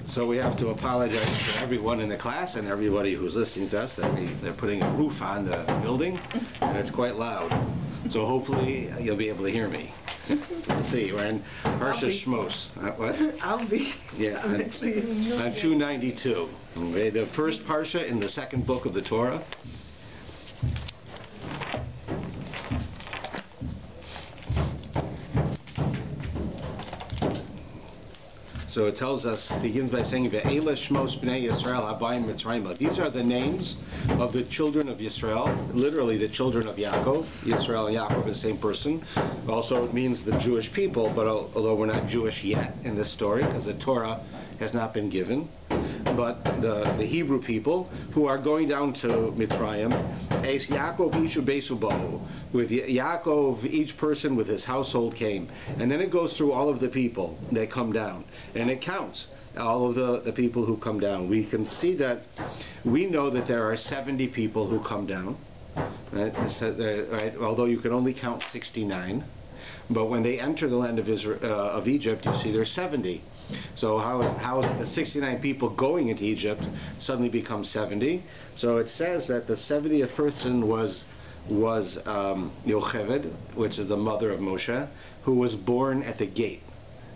So we have to apologize to everyone in the class and everybody who's listening to us that they're putting a roof on the building, and it's quite loud. So hopefully you'll be able to hear me. We'll see. We're in PARSHA SHMOS. What? I'll be. Yeah, on 292. Okay, the first PARSHA in the second book of the Torah. So it tells us, begins by saying, Ve'ela Shmos b'nei Yisrael habayim Mitzrayim. These are the names of the children of Yisrael, literally the children of Yaakov. Yisrael and Yaakov are the same person. Also, it means the Jewish people, but although we're not Jewish yet in this story, because the Torah has not been given, but the Hebrew people who are going down to Mitzrayim, Eis Yaakov Ishu Besu Bo, with Yaakov, each person with his household came. And then it goes through all of the people that come down. And it counts all of the people who come down. We can see that, we know that there are 70 people who come down, right? Right? Although you can only count 69. But when they enter the land of Egypt, you see there's 70. So how the 69 people going into Egypt suddenly become 70? So it says that the 70th person was Yocheved, which is the mother of Moshe, who was born at the gate.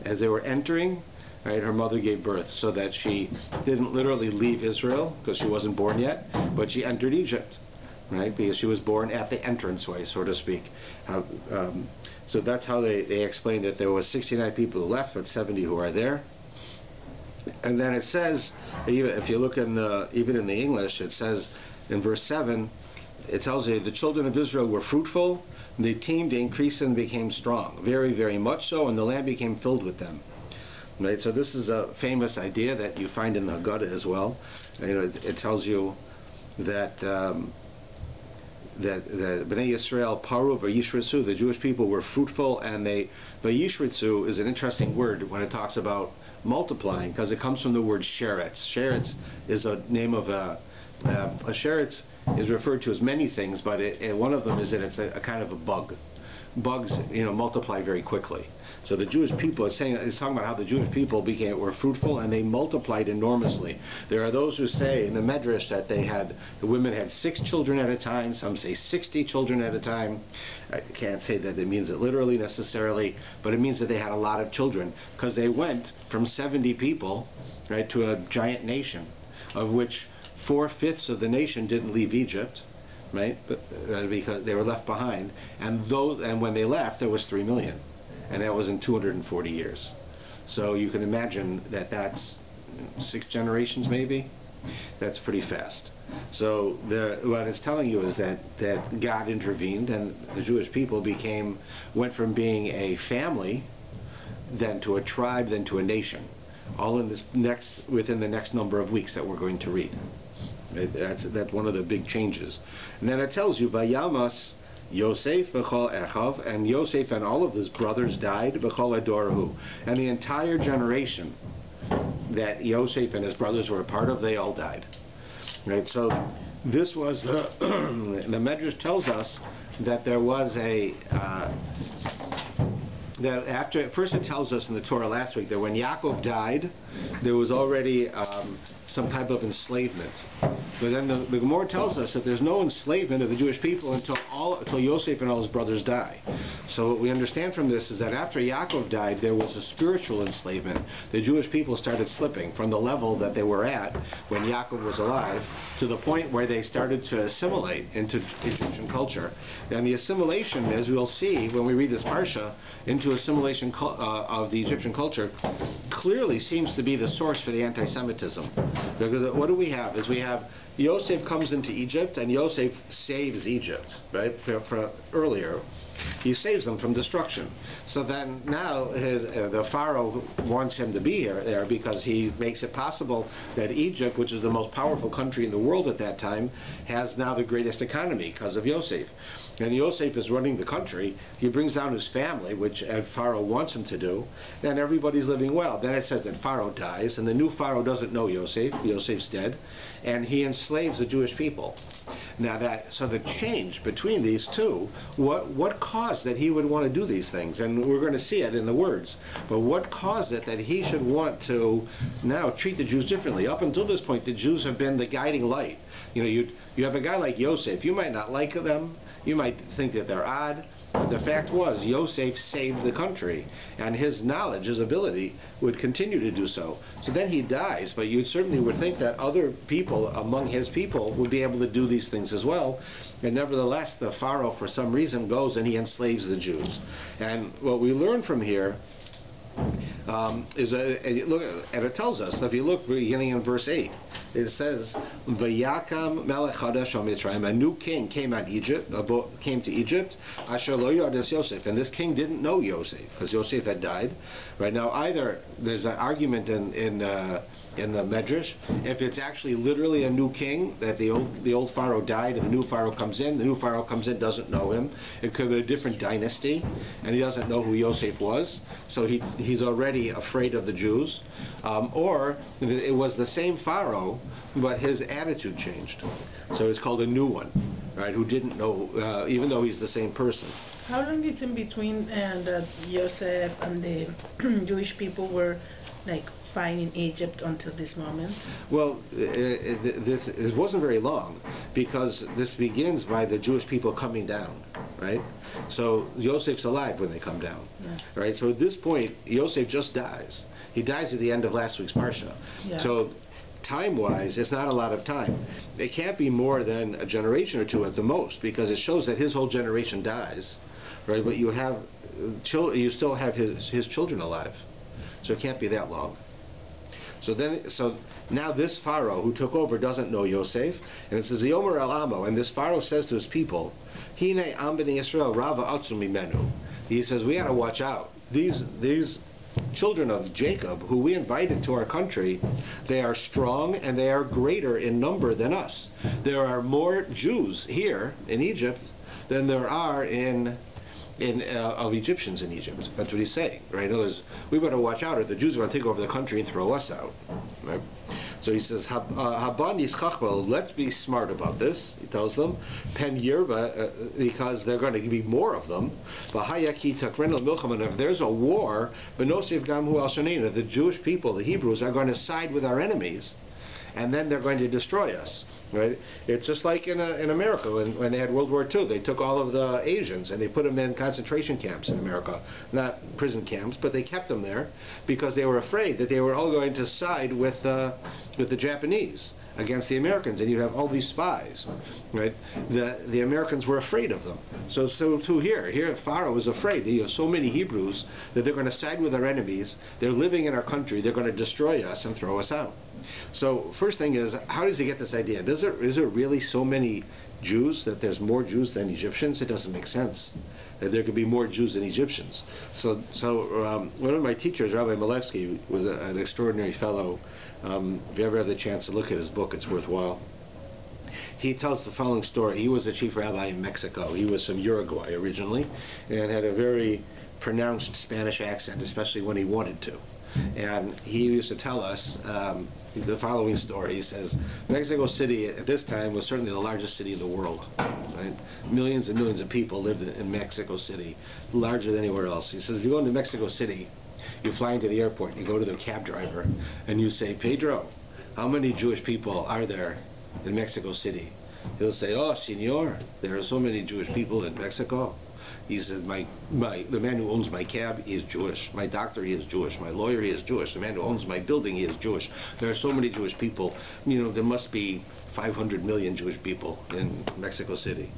As they were entering, right, her mother gave birth, so that she didn't literally leave Israel, because she wasn't born yet, but she entered Egypt, right, because she was born at the entranceway, so to speak. So that's how they explained it. There was 69 people who left, but 70 who are there. And then it says, if you look even in the English, it says in verse 7, it tells you the children of Israel were fruitful, they teemed, increased, and became strong, very, very much so, and the land became filled with them. Right. So this is a famous idea that you find in the Haggadah as well. It tells you that that Bnei Yisrael paru v'yishritzu, the Jewish people were fruitful, and v'yishritzu is an interesting word when it talks about multiplying, because it comes from the word sheretz. Sheretz is a name of a sheretz is referred to as many things, but one of them is that it's a kind of a bug. Bugs, multiply very quickly. So the Jewish people, it's talking about how the Jewish people were fruitful and they multiplied enormously. There are those who say in the Medrash that the women had 6 children at a time. Some say 60 children at a time. I can't say that it means it literally necessarily, but it means that they had a lot of children, because they went from 70 people, right, to a giant nation, of which 4/5 of the nation didn't leave Egypt, right? Because they were left behind, and when they left, there was 3 million, and that was in 240 years. So you can imagine that that's 6 generations, maybe. That's pretty fast. So what it's telling you is that God intervened, and the Jewish people went from being a family, then to a tribe, then to a nation, all in within the next number of weeks that we're going to read. That's one of the big changes. And then it tells you, Vayamas Yosef v'chol echav, and Yosef and all of his brothers died, v'chol adorahu, and the entire generation that Yosef and his brothers were a part of, they all died. Right. So this was the Medrash tells us that there was first it tells us in the Torah last week that when Yaakov died, there was already some type of enslavement. But then the Gemara tells us that there's no enslavement of the Jewish people until Yosef and all his brothers die. So what we understand from this is that after Yaakov died, there was a spiritual enslavement. The Jewish people started slipping from the level that they were at when Yaakov was alive to the point where they started to assimilate into Egyptian culture. And the assimilation, as we'll see when we read this Parsha, into assimilation of the Egyptian culture, clearly seems to be the source for the anti-Semitism. Because what do we have? We have Yosef comes into Egypt, and Yosef saves Egypt, right? Earlier, he saves them from destruction. So then now the Pharaoh wants him to be there because he makes it possible that Egypt, which is the most powerful country in the world at that time, has now the greatest economy because of Yosef. And Yosef is running the country. He brings down his family, which Pharaoh wants him to do, and everybody's living well. Then it says that Pharaoh dies, and the new Pharaoh doesn't know Yosef. Yosef's dead, and he enslaves the Jewish people. Now so the change between these two, what caused that he would want to do these things? And we're going to see it in the words. But what caused it that he should want to now treat the Jews differently? Up until this point, the Jews have been the guiding light. You have a guy like Yosef. You might not like them. You might think that they're odd. But the fact was, Yosef saved the country, and his knowledge, his ability, would continue to do so. So then he dies, but you certainly would think that other people among his people would be able to do these things as well. And nevertheless, the Pharaoh, for some reason, goes and he enslaves the Jews. And what we learn from here and it tells us, if you look beginning in verse 8, it says, "Vayakam melech chadash al Mitzrayim." A new king came to Egypt. Asher lo yades Yosef, and this king didn't know Yosef because Yosef had died. Right now, either there's an argument in the Medrash if it's actually literally a new king, that the old Pharaoh died and the new Pharaoh comes in. The new Pharaoh comes in, doesn't know him. It could be a different dynasty, and he doesn't know who Yosef was, so he's already afraid of the Jews. Or it was the same Pharaoh, but his attitude changed. So it's called a new one, right? Who didn't know, even though he's the same person. How long it's in between that Joseph and the Jewish people were like fine in Egypt until this moment? Well, it wasn't very long, because this begins by the Jewish people coming down, right? So Joseph's alive when they come down, right? So at this point, Joseph just dies. He dies at the end of last week's PARSHA. Yeah. So time-wise, it's not a lot of time. It can't be more than a generation or two at the most, because it shows that his whole generation dies, right? But you still have his children alive, so it can't be that long. So now this Pharaoh who took over doesn't know Yosef, and it says Yomer El Amo, and this Pharaoh says to his people, Hine Am B'nei Yisrael Rava Atzum Mimenu. He says, we got to watch out. These children of Jacob, who we invited to our country, they are strong and they are greater in number than us. There are more Jews here in Egypt than there are of Egyptians in Egypt. That's what he's saying, right? In other words, we better watch out, or the Jews are going to take over the country and throw us out, right? So he says, Haban Yischachbel, let's be smart about this, he tells them. Pen Yerba, because there are going to be more of them. V'hayaki takrenel milcham, and if there's a war, B'nosiv Gamhu al Shonena, the Jewish people, the Hebrews, are going to side with our enemies, and then they're going to destroy us, right? It's just like in America when they had World War II. They took all of the Asians and they put them in concentration camps in America. Not prison camps, but they kept them there because they were afraid that they were all going to side with the Japanese against the Americans, and you have all these spies, right? The Americans were afraid of them. So too here Pharaoh was afraid. You have so many Hebrews that they're going to side with our enemies. They're living in our country. They're going to destroy us and throw us out. So first thing is, how does he get this idea? Is there really so many Jews, that there's more Jews than Egyptians? It doesn't make sense that there could be more Jews than Egyptians. So one of my teachers, Rabbi Malevsky, was an extraordinary fellow. If you ever have the chance to look at his book, it's worthwhile. He tells the following story. He was the chief rabbi in Mexico. He was from Uruguay originally, and had a very pronounced Spanish accent, especially when he wanted to. And he used to tell us the following story. He says, Mexico City at this time was certainly the largest city in the world. Right? Millions and millions of people lived in Mexico City, larger than anywhere else. He says, if you go into Mexico City, you fly into the airport, you go to the cab driver, and you say, Pedro, how many Jewish people are there in Mexico City? He'll say, oh, senor, there are so many Jewish people in Mexico. He says, the man who owns my cab, he is Jewish. My doctor, he is Jewish. My lawyer, he is Jewish. The man who owns my building, he is Jewish. There are so many Jewish people. There must be 500 million Jewish people in Mexico City.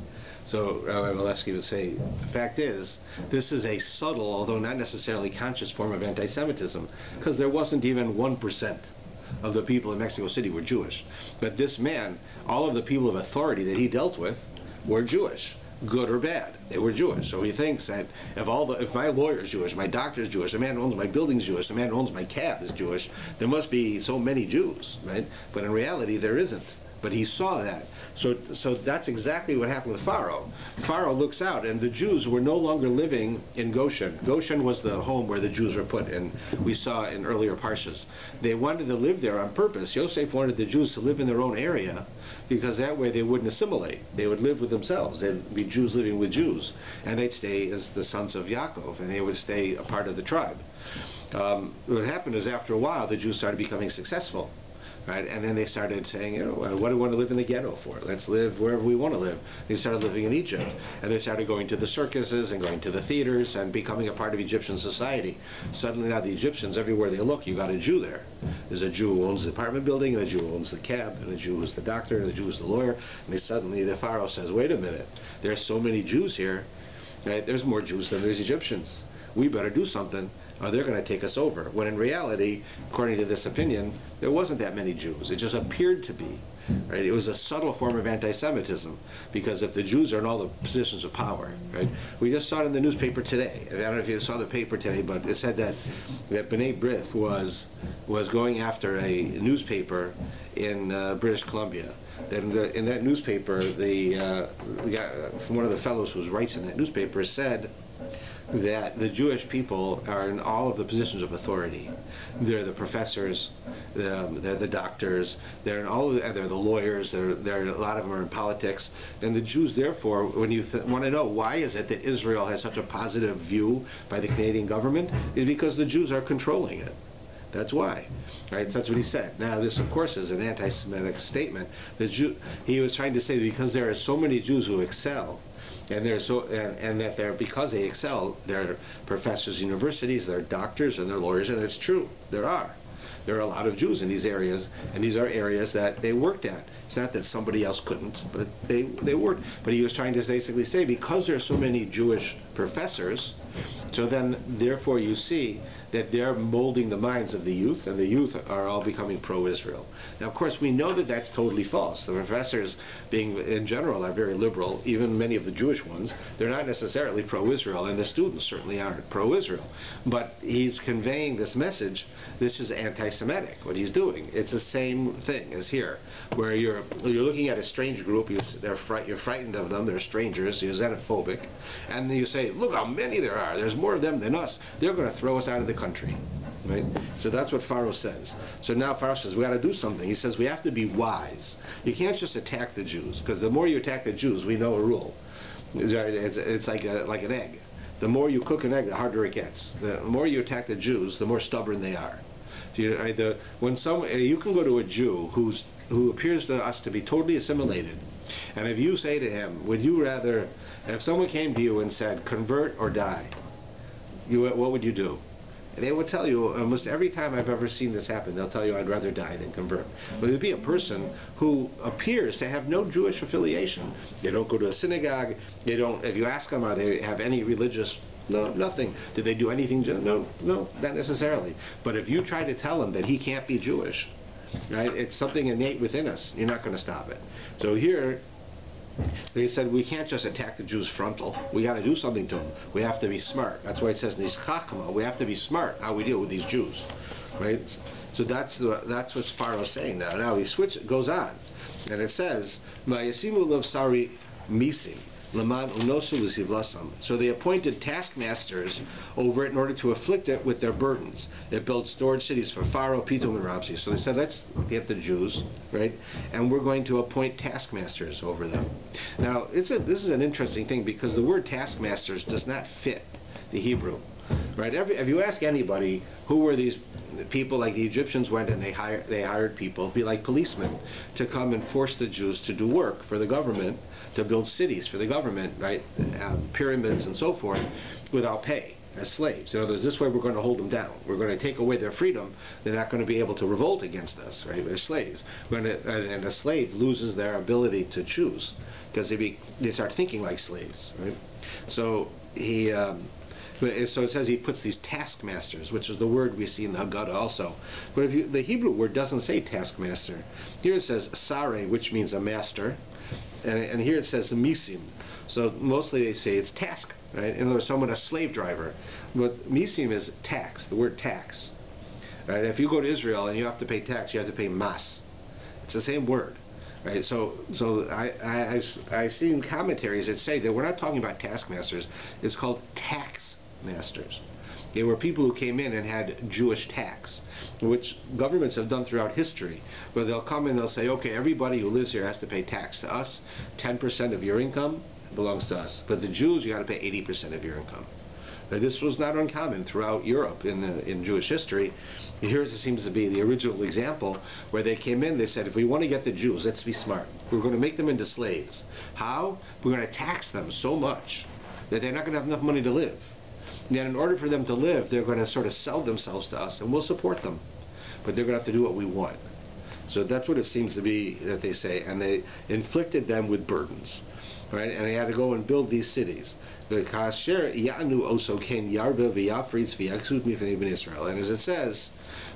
So Rabbi Malevsky would say, the fact is, this is a subtle, although not necessarily conscious, form of anti-Semitism, because there wasn't even 1% of the people in Mexico City were Jewish. But this man, all of the people of authority that he dealt with were Jewish, good or bad. They were Jewish. So he thinks that if my lawyer is Jewish, my doctor is Jewish, the man who owns my building is Jewish, the man who owns my cab is Jewish, there must be so many Jews, right? But in reality, there isn't. but he saw that. So that's exactly what happened with Pharaoh. Pharaoh looks out, and the Jews were no longer living in Goshen. Goshen was the home where the Jews were put, and we saw in earlier parshas. They wanted to live there on purpose. Yosef wanted the Jews to live in their own area, because that way they wouldn't assimilate. They would live with themselves. They'd be Jews living with Jews, and they'd stay as the sons of Yaakov, and they would stay a part of the tribe. What happened is, after a while, the Jews started becoming successful. Right? And then they started saying, what do we want to live in the ghetto for? Let's live wherever we want to live. They started living in Egypt, and they started going to the circuses and going to the theaters and becoming a part of Egyptian society. Suddenly now the Egyptians, everywhere they look, you got a Jew there. There's a Jew who owns the apartment building, and a Jew who owns the cab, and a Jew who's the doctor, and a Jew who's the lawyer. And suddenly the Pharaoh says, wait a minute, there's so many Jews here. Right? There's more Jews than there's Egyptians. We better do something, or they're going to take us over. When in reality, according to this opinion, there wasn't that many Jews. It just appeared to be. Right? It was a subtle form of anti-Semitism, because if the Jews are in all the positions of power, right? We just saw it in the newspaper today. I don't know if you saw the paper today, but it said that B'nai B'rith was going after a newspaper in British Columbia. Then in that newspaper, one of the fellows who writes in that newspaper said that the Jewish people are in all of the positions of authority. They're the professors, they're the doctors, they're in all of they're the lawyers, a lot of them are in politics. And the Jews, therefore, when you want to know why is it that Israel has such a positive view by the Canadian government, is because the Jews are controlling it. That's why, right? That's what he said. Now, this, of course, is an anti-Semitic statement. He was trying to say that because there are so many Jews who excel, and that they're, because they excel, they're professors in universities, they're doctors, and they're lawyers, and it's true. There are a lot of Jews in these areas, and these are areas that they worked at. It's not that somebody else couldn't, but they worked. But he was trying to basically say, because there are so many Jewish professors, so then therefore you see that they're molding the minds of the youth, and the youth are all becoming pro-Israel. Now, of course, we know that that's totally false. The professors, being in general, are very liberal. Even many of the Jewish ones, they're not necessarily pro-Israel, and the students certainly aren't pro-Israel. But he's conveying this message. This is anti-Semitic, what he's doing. It's the same thing as here, where you're looking at a strange group, you're frightened of them, they're strangers, you're xenophobic, and then you say, look how many there are, there's more of them than us, they're going to throw us out of the country. Right? So that's what Pharaoh says. So now Pharaoh says, we got to do something. He says, we have to be wise. You can't just attack the Jews, because the more you attack the Jews, we know a rule. It's like an egg. The more you cook an egg, the harder it gets. The more you attack the Jews, the more stubborn they are. You can go to a Jew who appears to us to be totally assimilated, and if you say to him, would you rather, if someone came to you and said, convert or die, what would you do? And they would tell you, almost every time I've ever seen this happen, they'll tell you, I'd rather die than convert. But it would be a person who appears to have no Jewish affiliation. They don't go to a synagogue. They don't. If you ask them, are they have any religious? No, nothing. Did they do anything? No, not necessarily. But if you try to tell him that he can't be Jewish, right? It's something innate within us. You're not going to stop it. So here, they said we can't just attack the Jews frontal. We got to do something to them. We have to be smart. That's why it says nischachma. We have to be smart how we deal with these Jews, right? So that's what Pharaoh's saying now. Now he goes on, and it says, "Vayasimu lav sari misi laman unosu l'sivlasam." So they appointed taskmasters over it in order to afflict it with their burdens. They built storage cities for Pharaoh, Pithom, and Ramses. So they said, let's get the Jews, right? And we're going to appoint taskmasters over them. Now, this is an interesting thing, because the word taskmasters does not fit the Hebrew, right? If you ask anybody, who were these people, like the Egyptians went and they hired people, be like policemen, to come and force the Jews to do work for the government, to build cities for the government, right? Pyramids and so forth, without pay, as slaves. In other words, this way we're going to hold them down. We're going to take away their freedom. They're not going to be able to revolt against us, right? They're slaves. And a slave loses their ability to choose, because they start thinking like slaves, right? So so it says he puts these taskmasters, which is the word we see in the Haggadah also. But the Hebrew word doesn't say taskmaster. Here it says sare, which means a master, and here it says misim. So mostly they say it's task, right? In other words, someone, a slave driver. But misim is tax, the word tax. Right? If you go to Israel and you have to pay tax, you have to pay mas. It's the same word. Right? So I seen commentaries that say that we're not talking about taskmasters. It's called tax masters. They were people who came in and had Jewish tax, which governments have done throughout history, where they'll come in, they'll say, okay, everybody who lives here has to pay tax to us. 10% of your income belongs to us. But the Jews, you got to pay 80% of your income. Now, this was not uncommon throughout Europe in Jewish history. Here it seems to be the original example where they came in, they said, if we want to get the Jews, let's be smart. We're going to make them into slaves. How? We're going to tax them so much that they're not going to have enough money to live. And then in order for them to live, they're going to sort of sell themselves to us, and we'll support them. But they're going to have to do what we want. So that's what it seems to be that they say. And they inflicted them with burdens. Right? And they had to go and build these cities. And as it says,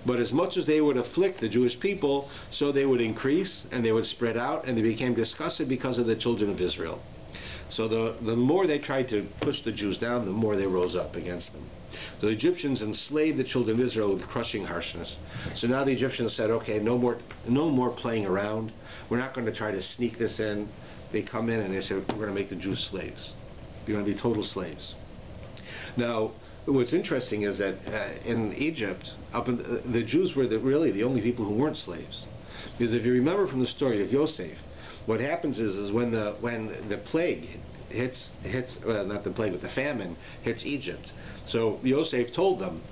but as much as they would afflict the Jewish people, so they would increase, and they would spread out, and they became disgusted because of the children of Israel. So the more they tried to push the Jews down, the more they rose up against them. So the Egyptians enslaved the children of Israel with crushing harshness. So now the Egyptians said, okay, no more playing around. We're not going to try to sneak this in. They come in and they say, we're going to make the Jews slaves. They're going to be total slaves. Now, what's interesting is that in Egypt, the Jews were really the only people who weren't slaves. Because if you remember from the story of Yosef, what happens is when the plague hits not the plague, but the famine hits Egypt. So Yosef told them,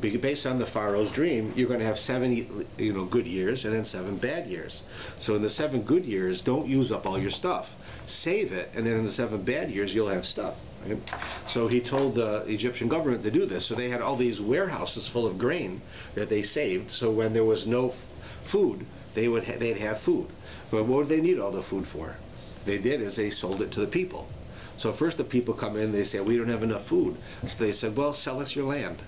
based on the Pharaoh's dream, you're going to have 7 good years and then 7 bad years. So in the 7 good years, don't use up all your stuff. Save it, and then in the 7 bad years, you'll have stuff. Right? So he told the Egyptian government to do this. So they had all these warehouses full of grain that they saved. So when there was no food, they'd have food. But what would they need all the food for? They did is they sold it to the people. So first the people come in, they say, we don't have enough food. So they said, well, sell us your land,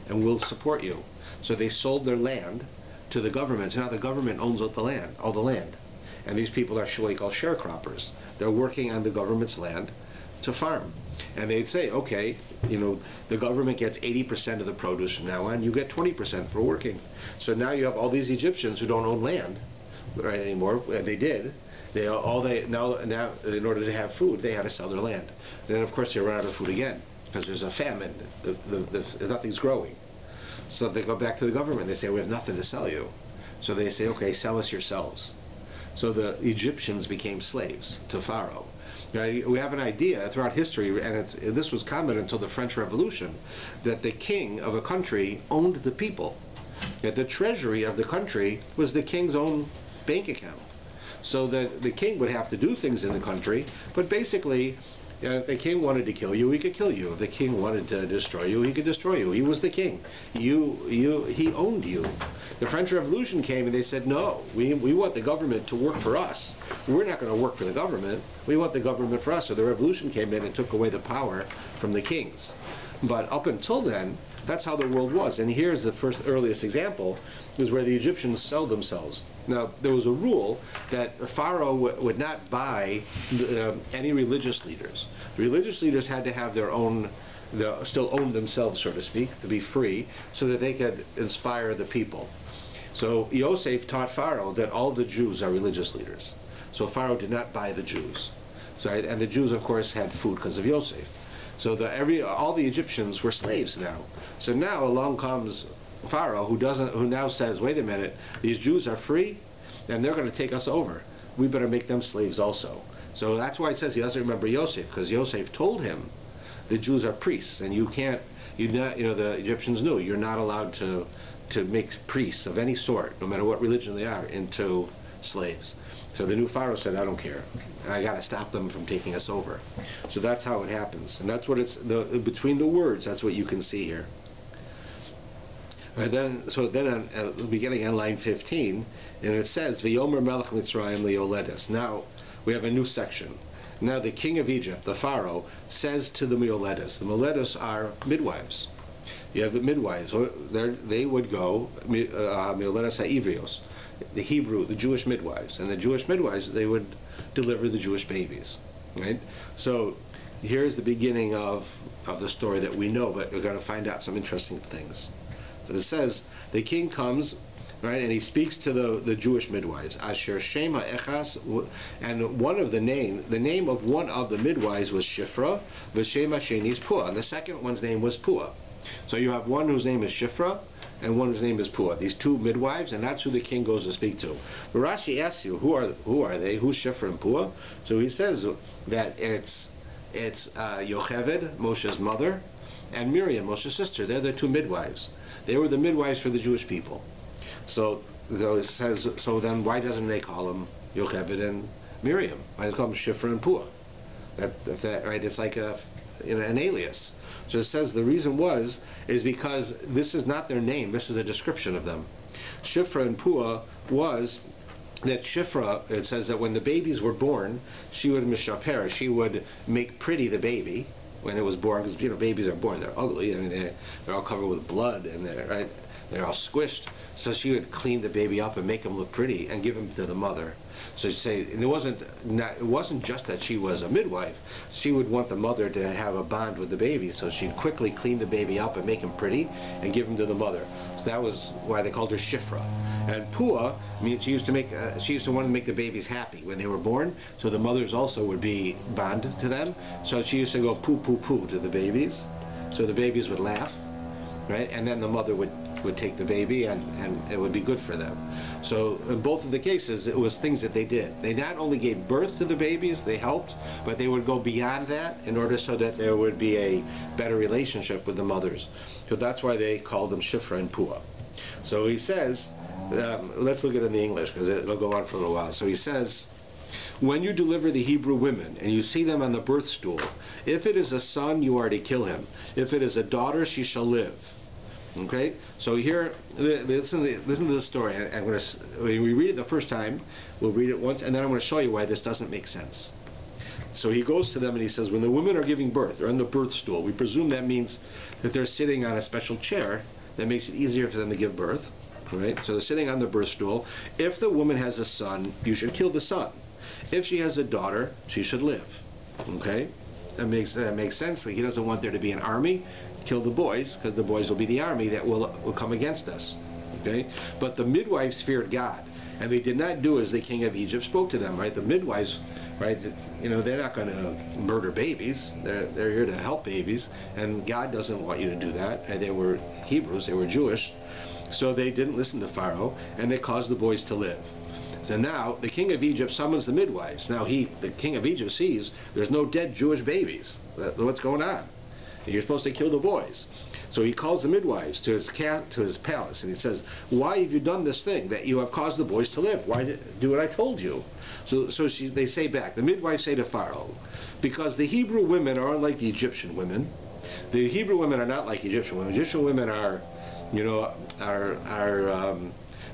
and we'll support you. So they sold their land to the government. So now the government owns all the land. And these people are what we call sharecroppers. They're working on the government's land to farm. And they'd say, okay, the government gets 80% of the produce from now on. You get 20% for working. So now you have all these Egyptians who don't own land right anymore. They did. Now in order to have food, they had to sell their land. Then of course they run out of food again because there's a famine. Nothing's growing. So they go back to the government. They say, we have nothing to sell you. So they say, okay, sell us yourselves. So the Egyptians became slaves to Pharaoh. Now, we have an idea throughout history, and this was common until the French Revolution, that the king of a country owned the people. That the treasury of the country was the king's own bank account. So that the king would have to do things in the country, but basically, if the king wanted to kill you, he could kill you. If the king wanted to destroy you, he could destroy you. He was the king. He owned you. The French Revolution came and they said, no, we want the government to work for us. We're not going to work for the government. We want the government for us. So the revolution came in and took away the power from the kings. But up until then, that's how the world was. And here's the earliest example, is where the Egyptians sold themselves. Now, there was a rule that the Pharaoh would not buy any religious leaders. The religious leaders had to have their own, still own themselves, so to speak, to be free, so that they could inspire the people. So Yosef taught Pharaoh that all the Jews are religious leaders. So Pharaoh did not buy the Jews. And the Jews, of course, had food because of Yosef. So all the Egyptians were slaves now. So now along comes Pharaoh, who now says, wait a minute, these Jews are free, and they're going to take us over. We better make them slaves also. So that's why it says he doesn't remember Yosef, because Yosef told him the Jews are priests, and the Egyptians knew you're not allowed to make priests of any sort, no matter what religion they are, into slaves. So the new Pharaoh said, I don't care. I got to stop them from taking us over. So that's how it happens. And that's what between the words, that's what you can see here. And then beginning on line 15, and it says, V'yomer melech Mitzrayim le'yoledes. Now, we have a new section. Now the king of Egypt, the Pharaoh, says to the Mioledes. The Mioledes are midwives. You have the midwives. They would go, Mioledes ha'ivrios, the Jewish midwives. And the Jewish midwives, they would deliver the Jewish babies. Right? So here's the beginning of the story that we know, but we're going to find out some interesting things. But it says, the king comes right? And he speaks to the Jewish midwives. Asher Shema Echas, and the name of one of the midwives was Shifra, V'Shema Sheni is Pua, and the second one's name was Pua. So you have one whose name is Shifra, and one whose name is Pua. These two midwives, and that's who the king goes to speak to. But Rashi asks you, who are they? Who's Shifra and Pua? So he says that it's Yocheved, Moshe's mother, and Miriam, Moshe's sister. They're the two midwives. They were the midwives for the Jewish people. So it says, so then why doesn't they call them Yocheved and Miriam? Why does they call them Shifra and Pua? That right? It's like an alias. So it says the reason is because this is not their name. This is a description of them. Shifra and Pua was that Shifra, it says that when the babies were born, she would mishaper, she would make pretty the baby when it was born, because babies are born, they're ugly, I mean they're all covered with blood and they're all squished. So she would clean the baby up and make him look pretty and give him to the mother. So she'd say, and it wasn't just that she was a midwife. She would want the mother to have a bond with the baby, so she'd quickly clean the baby up and make him pretty and give him to the mother. So that was why they called her Shifra. And Pua means she used to want to make the babies happy when they were born. So the mothers also would be bond to them. So she used to go poo poo poo to the babies, so the babies would laugh, right? And then the mother would take the baby and it would be good for them. So in both of the cases, it was things that they did. They not only gave birth to the babies, they helped, but they would go beyond that in order so that there would be a better relationship with the mothers. So that's why they called them Shifra and Pua. So he says, let's look at it in the English because it'll go on for a little while. So he says, when you deliver the Hebrew women and you see them on the birth stool, if it is a son, you are to kill him. If it is a daughter, she shall live. Okay, so here, listen to this story. When we read it the first time, we'll read it once, and then I'm going to show you why this doesn't make sense. So he goes to them and he says, when the women are giving birth, they're on the birth stool. We presume that means that they're sitting on a special chair that makes it easier for them to give birth. Right? So they're sitting on the birth stool. If the woman has a son, you should kill the son. If she has a daughter, she should live. Okay? That makes sense. Like he doesn't want there to be an army. Kill the boys, because the boys will be the army that will come against us. Okay? But the midwives feared God, and they did not do as the king of Egypt spoke to them. Right? The midwives, right? They're not going to murder babies. They're here to help babies, and God doesn't want you to do that. And they were Hebrews. They were Jewish, so they didn't listen to Pharaoh, and they caused the boys to live. So now the king of Egypt summons the midwives. Now the king of Egypt sees there's no dead Jewish babies. What's going on? You're supposed to kill the boys. So he calls the midwives to his palace, and he says, why have you done this thing that you have caused the boys to live? Why do what I told you? So they say back, the midwives say to Pharaoh, because the Hebrew women are unlike the Egyptian women. The Hebrew women are not like Egyptian women. Egyptian women are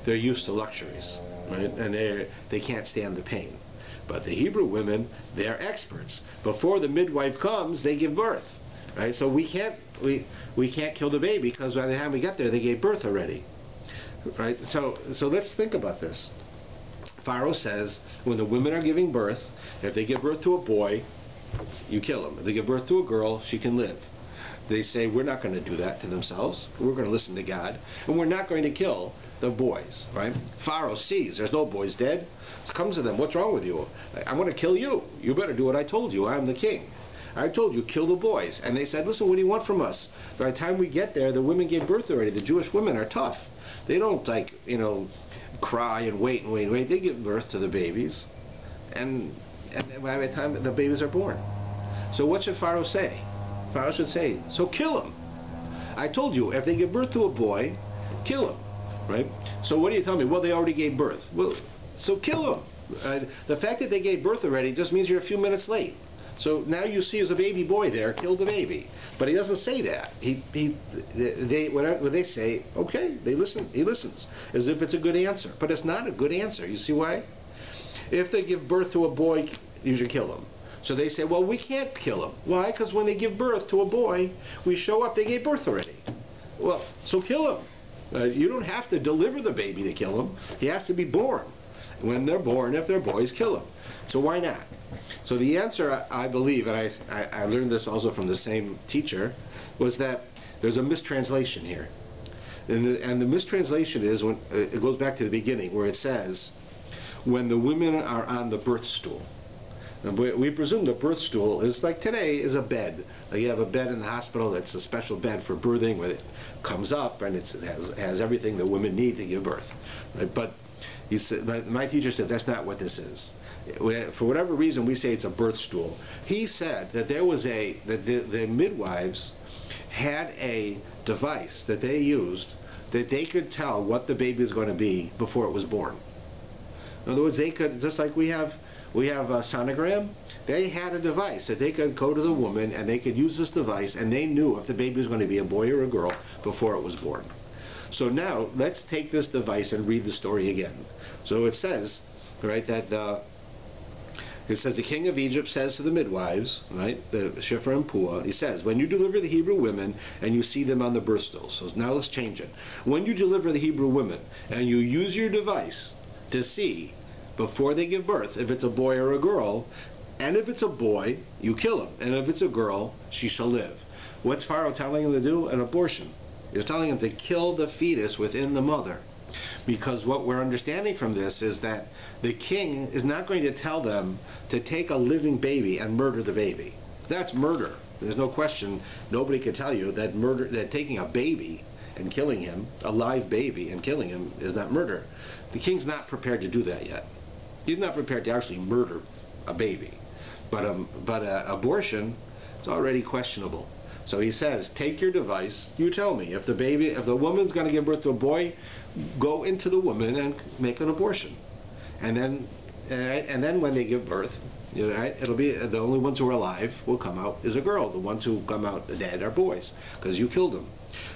they're used to luxuries, right? And they can't stand the pain. But the Hebrew women, they're experts. Before the midwife comes, they give birth. Right, so we can't kill the baby because by the time we get there, they gave birth already. Right, so let's think about this. Pharaoh says when the women are giving birth, if they give birth to a boy, you kill them. If they give birth to a girl, she can live. They say we're not going to do that to themselves. We're going to listen to God, and we're not going to kill the boys. Right? Pharaoh sees there's no boys dead. So comes to them. What's wrong with you? I want to kill you. You better do what I told you. I'm the king. I told you, kill the boys. And they said, listen, what do you want from us? By the time we get there, the women gave birth already. The Jewish women are tough. They don't, cry and wait. They give birth to the babies. And by the time the babies are born. So what should Pharaoh say? Pharaoh should say, so kill them. I told you, if they give birth to a boy, kill them. Right? So what do you tell me? Well, they already gave birth. Well, so kill them. The fact that they gave birth already just means you're a few minutes late. So now you see as a baby boy there, kill the baby. But he doesn't say that. When they say, okay, he listens, as if it's a good answer. But it's not a good answer. You see why? If they give birth to a boy, you should kill him. So they say, well, we can't kill him. Why? Because when they give birth to a boy, we show up, they gave birth already. Well, so kill him. You don't have to deliver the baby to kill him. He has to be born. When they're born, if they're boys, kill him. So why not? So the answer, I believe, and I learned this also from the same teacher, was that there's a mistranslation here. And the mistranslation is when it goes back to the beginning where it says, when the women are on the birth stool. And we presume the birth stool is like today is a bed. Like you have a bed in the hospital that's a special bed for birthing where it comes up and it has everything that women need to give birth. Right? But my teacher said that's not what this is. For whatever reason, we say it's a birth stool. He said that there was that the midwives had a device that they used that they could tell what the baby was going to be before it was born. In other words, they could, just like we have a sonogram, they had a device that they could go to the woman and they could use this device and they knew if the baby was going to be a boy or a girl before it was born. So now let's take this device and read the story again. So it says, right, that it says the king of Egypt says to the midwives, right, the Shifra and Pua, he says, when you deliver the Hebrew women and you see them on the birth stool. So now let's change it. When you deliver the Hebrew women and you use your device to see before they give birth if it's a boy or a girl, and if it's a boy, you kill him, and if it's a girl, she shall live. What's Pharaoh telling him to do? An abortion. He's telling him to kill the fetus within the mother. Because what we're understanding from this is that the king is not going to tell them to take a living baby and murder the baby. That's murder. There's no question. Nobody can tell you that taking a baby and killing him, a live baby and killing him, is not murder. The king's not prepared to do that yet. He's not prepared to actually murder a baby. But abortion is already questionable. So he says, take your device, you tell me. If the woman's going to give birth to a boy, go into the woman and make an abortion. And then when they give birth, it'll be the only ones who are alive will come out is a girl. The ones who come out dead are boys, because you killed them.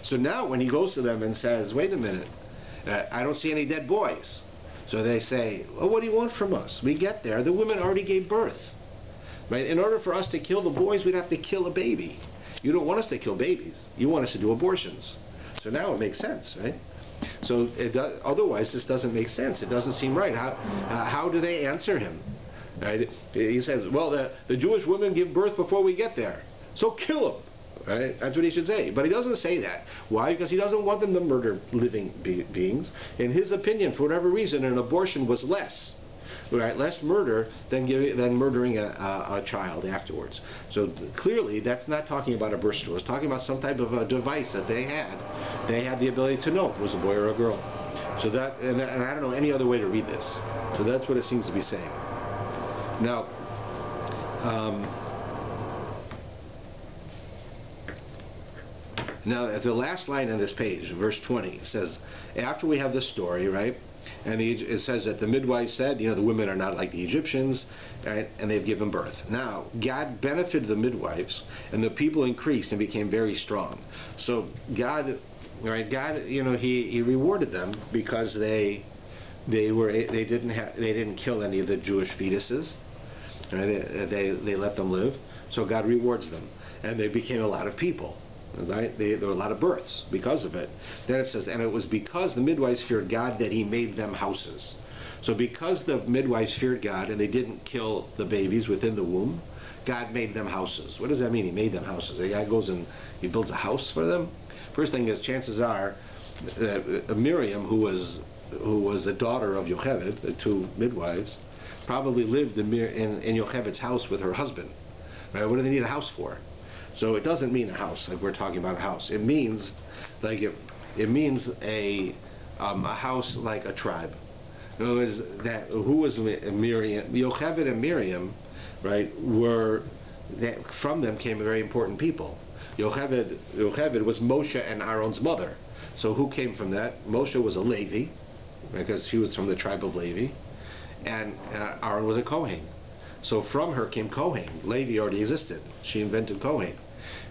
So now when he goes to them and says, wait a minute, I don't see any dead boys. So they say, well, what do you want from us? We get there, the women already gave birth. Right? In order for us to kill the boys, we'd have to kill a baby. You don't want us to kill babies. You want us to do abortions. So now it makes sense, right? So otherwise, this doesn't make sense. It doesn't seem right. How do they answer him? Right? He says, well, the Jewish women give birth before we get there. So kill them. Right? That's what he should say. But he doesn't say that. Why? Because he doesn't want them to murder living beings. In his opinion, for whatever reason, an abortion was less. Right, less murder than murdering a child afterwards. So clearly, that's not talking about a birth stool. It's talking about some type of a device that they had. They had the ability to know if it was a boy or a girl. So and I don't know any other way to read this. So that's what it seems to be saying. Now, at the last line on this page, verse 20, it says, after we have this story, right? And it says that the midwives said, the women are not like the Egyptians, right? And they've given birth. Now, God benefited the midwives, and the people increased and became very strong. So God, He rewarded them because they didn't kill any of the Jewish fetuses, right? They let them live. So God rewards them, and they became a lot of people. Right? There were a lot of births because of it. Then it says, and it was because the midwives feared God that he made them houses. So because the midwives feared God and they didn't kill the babies within the womb, God made them houses. What does that mean? He made them houses. The guy goes and he builds a house for them. First thing is, chances are that Miriam, who was the daughter of Yocheved, the two midwives, probably lived in Yocheved's house with her husband. Right? What do they need a house for? So it doesn't mean a house like we're talking about a house. It means a house like a tribe. In other words, who was Miriam? Yocheved and Miriam, right? From them came very important people. Yocheved was Moshe and Aaron's mother. So who came from that? Moshe was a Levi, because she was from the tribe of Levi, and Aaron was a Kohen. So from her came Kohen. Levi already existed. She invented Kohen.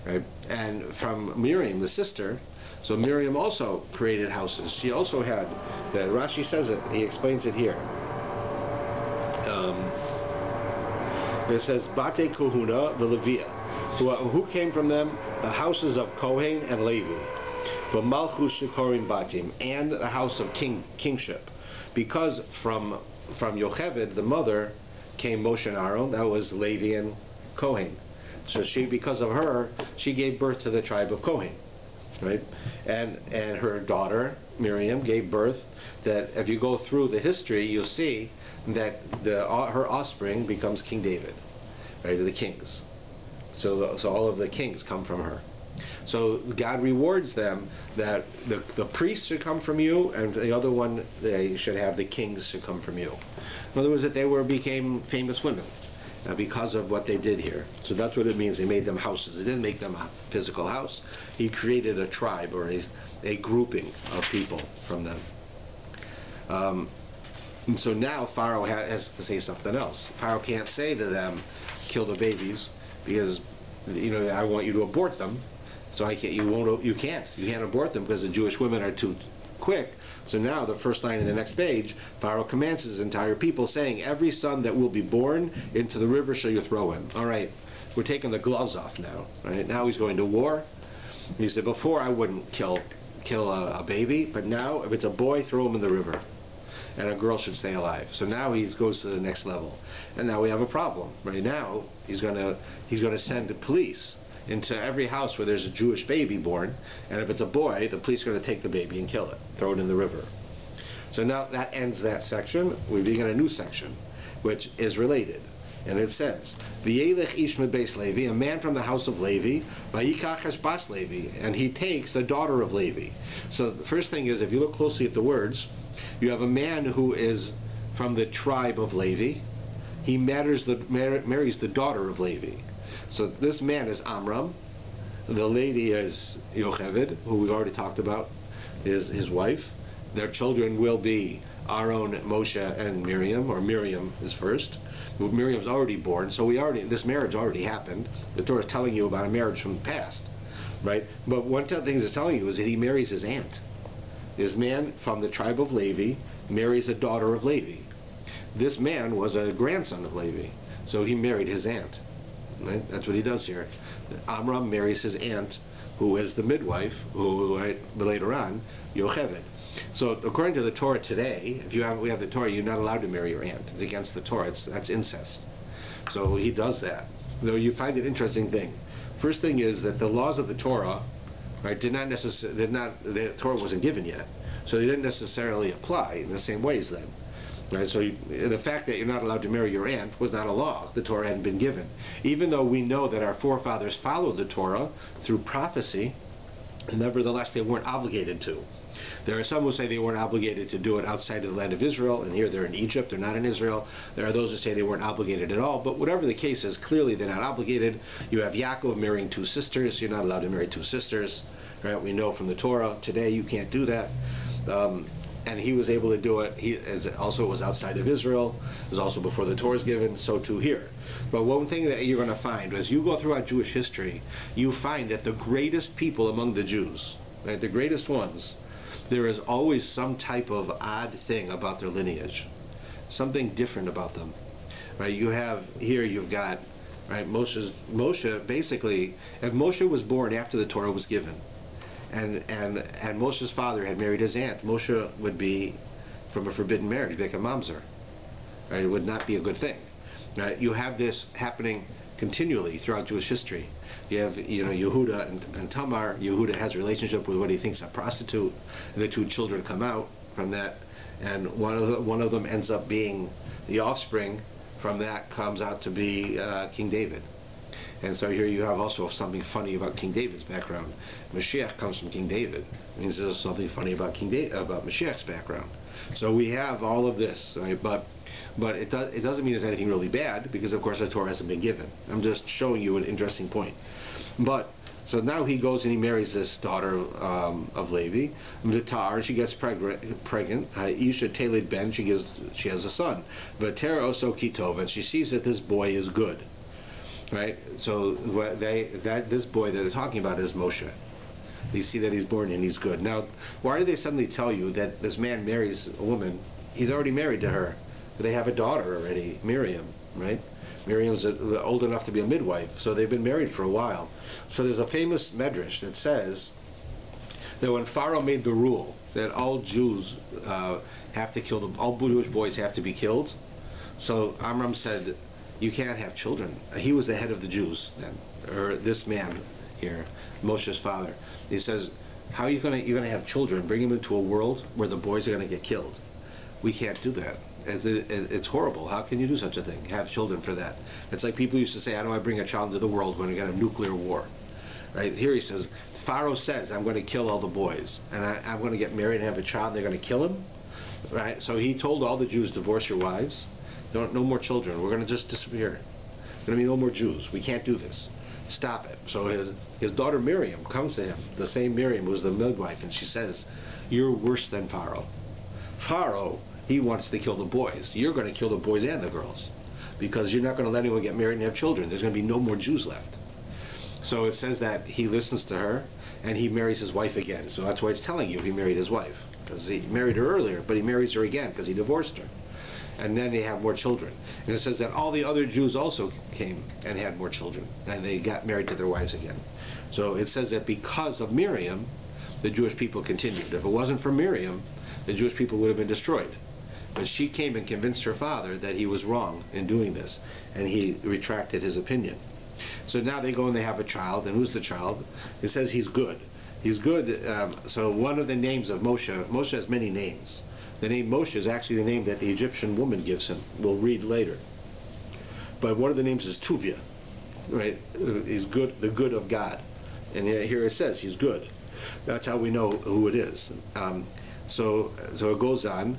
Right? And from Miriam, the sister, so Miriam also created houses. She also had, Rashi says it, he explains it here. It says, Bate Kohuna, the Leviah. Who came from them? The houses of Kohen and Levi. From Malchus Shikorim Batim, and the house of kingship. Because from Yocheved, the mother, came Moshe and Aaron. That was Levi and Kohen. So because of her, she gave birth to the tribe of Kohen. right? And her daughter Miriam gave birth. That if you go through the history, you'll see that her offspring becomes King David, right? The kings. So all of the kings come from her. So God rewards them that the priests should come from you, and the other one, they should have the kings should come from you. In other words, that they became famous women because of what they did here. So that's what it means. They made them houses. He didn't make them a physical house. He created a tribe or a grouping of people from them. And so now Pharaoh has to say something else. Pharaoh can't say to them, kill the babies, because I want you to abort them. So you can't abort them because the Jewish women are too quick. So now the first line in the next page, Pharaoh commands his entire people, saying, every son that will be born into the river shall you throw him. All right, we're taking the gloves off now. Right now he's going to war. He said, before I wouldn't kill a baby, but now if it's a boy, throw him in the river, and a girl should stay alive. So now he goes to the next level, and now we have a problem. Right now he's going to send the police into every house where there's a Jewish baby born, and if it's a boy, the police are going to take the baby and kill it, throw it in the river. So now that ends that section. We begin a new section, which is related. And it says, V'yelech ish mebeis Levi, a man from the house of Levi, v'yikach es bas Levi, and he takes the daughter of Levi. So the first thing is, if you look closely at the words, you have a man who is from the tribe of Levi. He marries the daughter of Levi. So this man is Avram. The lady is Yocheved, who we already talked about, is his wife. Their children will be Aaron, Moshe, and Miriam, or Miriam is first. Miriam's already born, so this marriage already happened. The Torah is telling you about a marriage from the past, right? But one of the things it's telling you is that he marries his aunt. This man from the tribe of Levi marries a daughter of Levi. This man was a grandson of Levi, so he married his aunt. Right? That's what he does here. Amram marries his aunt, who is the midwife, who later on, Yocheved. So according to the Torah today, we have the Torah, you're not allowed to marry your aunt. It's against the Torah. That's incest. So he does that. You find an interesting thing. First thing is that the laws of the Torah, right, the Torah wasn't given yet, so they didn't necessarily apply in the same ways then. Right, so the fact that you're not allowed to marry your aunt was not a law. The Torah hadn't been given. Even though we know that our forefathers followed the Torah through prophecy, nevertheless they weren't obligated to. There are some who say they weren't obligated to do it outside of the land of Israel, and here they're in Egypt, they're not in Israel. There are those who say they weren't obligated at all, but whatever the case is, clearly they're not obligated. You have Yaakov marrying two sisters. You're not allowed to marry two sisters. Right? We know from the Torah today you can't do that. And he was able to do it. It was outside of Israel. It was also before the Torah is given. So too here. But one thing that you're going to find, as you go throughout Jewish history, you find that the greatest people among the Jews, right, the greatest ones, there is always some type of odd thing about their lineage, something different about them. Right? You've got, right, Moshe. Basically, if Moshe was born after the Torah was given, and Moshe's father had married his aunt, Moshe would be from a forbidden marriage, like a mamzer. Right? It would not be a good thing. Right? You have this happening continually throughout Jewish history. You have, Yehuda and Tamar. Yehuda has a relationship with what he thinks a prostitute. The two children come out from that, and one of them ends up being the offspring. From that comes out to be King David. And so here you have also something funny about King David's background. Mashiach comes from King David. It means there's something funny about about Mashiach's background. So we have all of this, right? But it doesn't mean there's anything really bad, because of course the Torah hasn't been given. I'm just showing you an interesting point. But so now he goes and he marries this daughter of Levi, Vitar. She gets pregnant. Isha Teled Ben. She has a son. Vatera Oso Kitov, and she sees that this boy is good. Right, so this boy that they're talking about is Moshe. You see that he's born and he's good. Now, why do they suddenly tell you that this man marries a woman? He's already married to her. They have a daughter already, Miriam. Right, Miriam's old enough to be a midwife, so they've been married for a while. So there's a famous medrash that says that when Pharaoh made the rule that all Jews have to kill them, all Jewish boys have to be killed. So Amram said, you can't have children. He was the head of the Jews then, or this man here, Moshe's father. He says, How are you're gonna have children, bring them into a world where the boys are gonna get killed? We can't do that. It's horrible. How can you do such a thing? Have children for that? It's like people used to say, how do I bring a child into the world when we got a nuclear war? Right? Here he says, Pharaoh says, I'm going to kill all the boys, and I'm going to get married and have a child, and they're going to kill him? Right? So he told all the Jews, divorce your wives. No more children. We're going to just disappear. There's going to be no more Jews. We can't do this. Stop it. So his daughter Miriam comes to him, the same Miriam who was the midwife, and she says, you're worse than Pharaoh. Pharaoh, he wants to kill the boys. You're going to kill the boys and the girls, because you're not going to let anyone get married and have children. There's going to be no more Jews left. So it says that he listens to her, and he marries his wife again. So that's why it's telling you he married his wife, because he married her earlier, but he marries her again because he divorced her. And then they have more children. And it says that all the other Jews also came and had more children, and they got married to their wives again. So it says that because of Miriam, the Jewish people continued. If it wasn't for Miriam, the Jewish people would have been destroyed. But she came and convinced her father that he was wrong in doing this, and he retracted his opinion. So now they go and they have a child, and who's the child? It says he's good. He's good. So one of the names of Moshe has many names. The name Moshe is actually the name that the Egyptian woman gives him. We'll read later. But one of the names is Tuvia, right? He's good, the good of God. And here it says he's good. That's how we know who it is. So it goes on.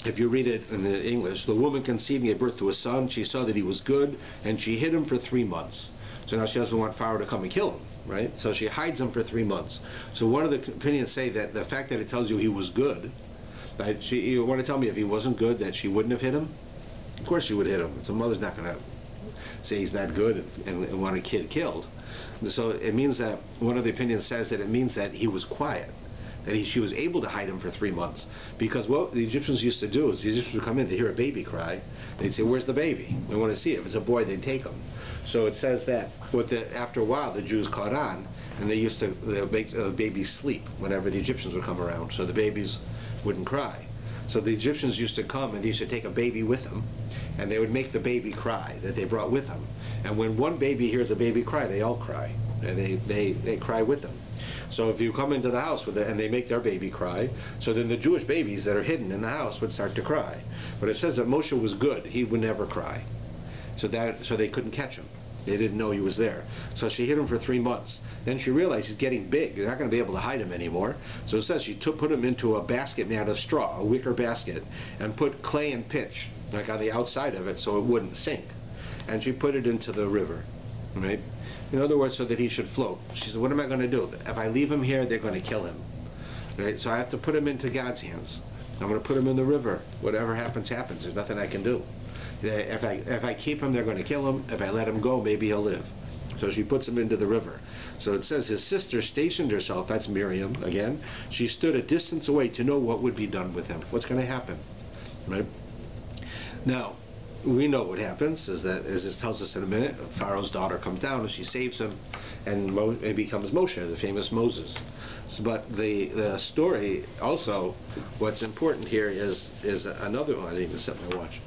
If you read it in the English, the woman conceived and gave birth to a son. She saw that he was good, and she hid him for 3 months. So now she doesn't want Pharaoh to come and kill him, right? So she hides him for 3 months. So one of the opinions say that the fact that it tells you he was good, right? You want to tell me if he wasn't good that she wouldn't have hit him? Of course she would hit him. So mother's not going to say he's not good and want a kid killed. So it means that one of the opinions says that it means that he was quiet. That she was able to hide him for 3 months. Because what the Egyptians used to do is the Egyptians would come in to hear a baby cry. They'd say, where's the baby? We want to see it. If it's a boy, they'd take him. So it says that after a while, the Jews caught on, and they used to make the babies sleep whenever the Egyptians would come around, so the babies wouldn't cry. So the Egyptians used to come, and they used to take a baby with them, and they would make the baby cry that they brought with them. And when one baby hears a baby cry, they all cry. And they cry with them. So if you come into the house with it and they make their baby cry, so then the Jewish babies that are hidden in the house would start to cry. But it says that Moshe was good; he would never cry. So they couldn't catch him. They didn't know he was there. So she hid him for 3 months. Then she realized he's getting big. They're not going to be able to hide him anymore. So it says she put him into a basket made out of straw, a wicker basket, and put clay and pitch like on the outside of it so it wouldn't sink. And she put it into the river, right? In other words, so that he should float. She said, what am I going to do? If I leave him here, they're going to kill him. Right? So I have to put him into God's hands. I'm going to put him in the river. Whatever happens, happens. There's nothing I can do. If I keep him, they're going to kill him. If I let him go, maybe he'll live. So she puts him into the river. So it says his sister stationed herself, that's Miriam again. She stood a distance away to know what would be done with him. What's going to happen? Right? Now, we know what happens, as it tells us in a minute. Pharaoh's daughter comes down and she saves him, and it becomes Moshe, the famous Moses. But the story also, what's important here is another one. I didn't even set my watch.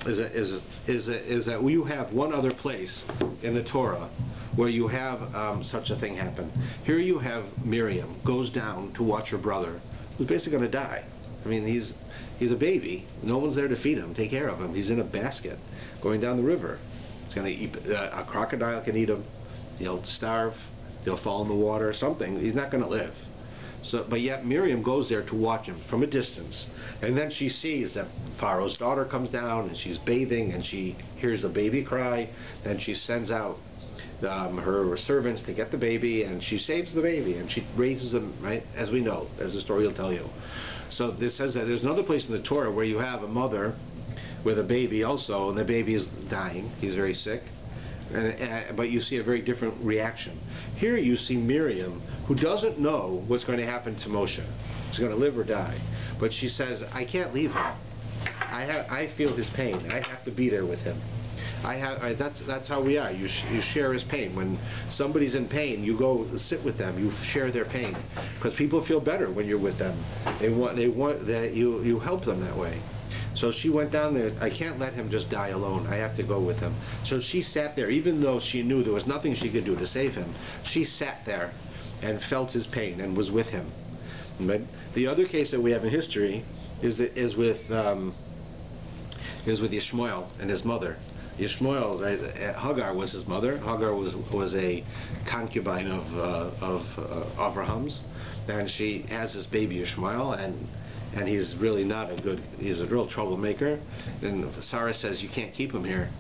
Is that you have one other place in the Torah where you have such a thing happen. Here you have Miriam goes down to watch her brother, who's basically going to die. I mean, he's a baby. No one's there to feed him, take care of him. He's in a basket going down the river. He's going to eat. A crocodile can eat him. He'll starve. He'll fall in the water. Something. He's not going to live. So, but yet Miriam goes there to watch him from a distance, and then she sees that Pharaoh's daughter comes down and she's bathing, and she hears the baby cry, and she sends out her servants to get the baby, and she saves the baby, and she raises him, right, as we know, as the story will tell you. So this says that there's another place in the Torah where you have a mother with a baby also, and the baby is dying. He's very sick. But you see a very different reaction. Here you see Miriam, who doesn't know what's going to happen to Moshe. He's going to live or die. But she says, I can't leave him. I feel his pain. I have to be there with him. That's how we are. You share his pain. When somebody's in pain, you go sit with them. You share their pain, because people feel better when you're with them. They want that you help them that way. So she went down there. I can't let him just die alone. I have to go with him. So she sat there, even though she knew there was nothing she could do to save him. She sat there and felt his pain and was with him. But the other case that we have in history is with Yishmael and his mother. Yishmael, right, Hagar was his mother. Hagar was a concubine of Avram's, and she has this baby Yishmael, and he's really not he's a real troublemaker. And Sarah says, you can't keep him here.